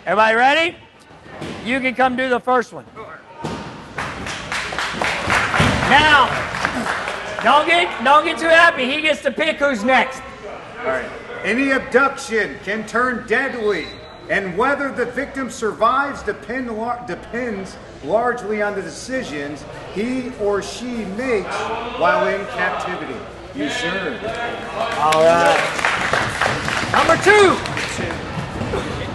Everybody ready? You can come do the first one. Now, don't get too happy. He gets to pick who's next. All right. Any abduction can turn deadly, and whether the victim survives depends largely on the decisions he or she makes while in captivity. You sir. All right. Number 2.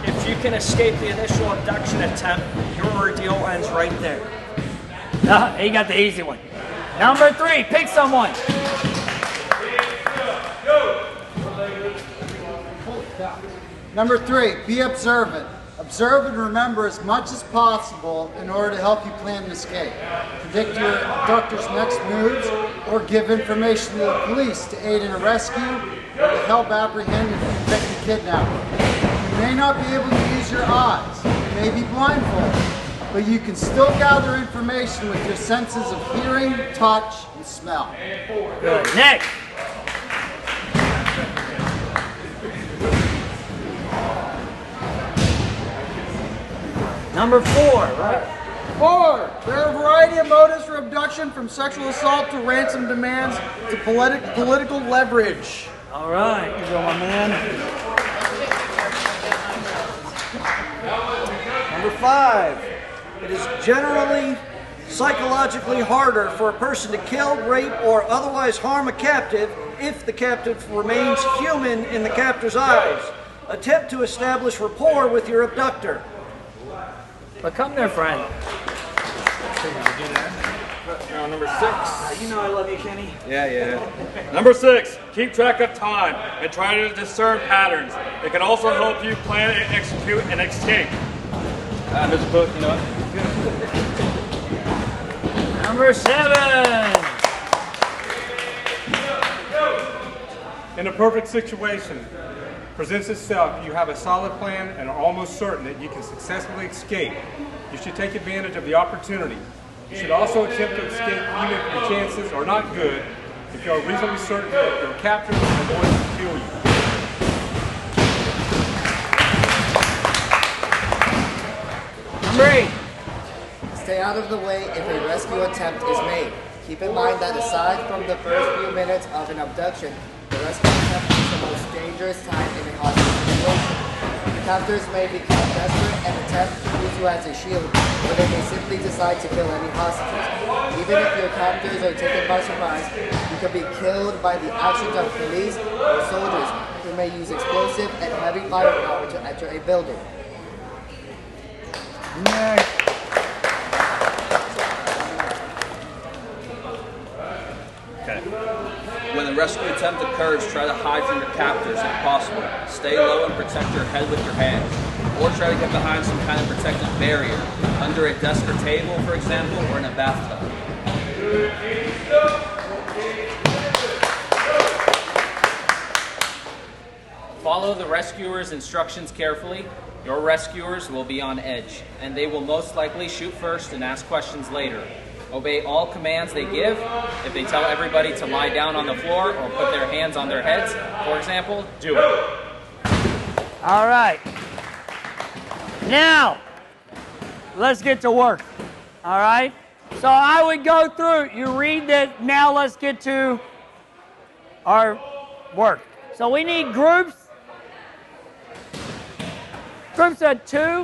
If you can escape the initial abduction attempt, your ordeal ends right there. He got the easy one. Number 3, pick someone. Number 3, be observant. Observe and remember as much as possible in order to help you plan an escape. Predict your abductor's next moves or give information to the police to aid in a rescue or to help apprehend and convict the kidnapper. You may not be able to use your eyes. You may be blindfolded, but you can still gather information with your senses of hearing, touch, and smell. Good. Next. Number 4, right? 4. There are a variety of motives for abduction, from sexual assault to ransom demands to political leverage. All right. Good job, my man. Number 5. It is generally psychologically harder for a person to kill, rape, or otherwise harm a captive if the captive remains human in the captor's eyes. Attempt to establish rapport with your abductor. But come there, friend. Number 6. You know I love you, Kenny. Yeah. Number 6. Keep track of time and try to discern patterns. It can also help you plan and execute an escape. There's a book, you know what? Number 7. In a perfect situation presents itself, you have a solid plan and are almost certain that you can successfully escape. You should take advantage of the opportunity. You should also attempt to escape even if your chances are not good, if you are reasonably certain that your captors are going to kill you. Number 8. Stay out of the way if a rescue attempt is made. Keep in mind that aside from the first few minutes of an abduction, the rescue attempt is the most dangerous time in a hostage situation. The captors may become desperate and attempt to use you as a shield, or they may simply decide to kill any hostages. Even if your captors are taken by surprise, you can be killed by the actions of police or soldiers who may use explosive and heavy firepower to enter a building. Next. Okay. When the rescue attempt occurs, try to hide from your captors if possible. Stay low and protect your head with your hands. Or try to get behind some kind of protective barrier, under a desk or table, for example, or in a bathtub. Follow the rescuer's instructions carefully. Your rescuers will be on edge, and they will most likely shoot first and ask questions later. Obey all commands they give. If they tell everybody to lie down on the floor or put their hands on their heads, for example, do it. All right. Now, let's get to work. All right? So I would go through, you read that, now let's get to our work. So we need groups of 2.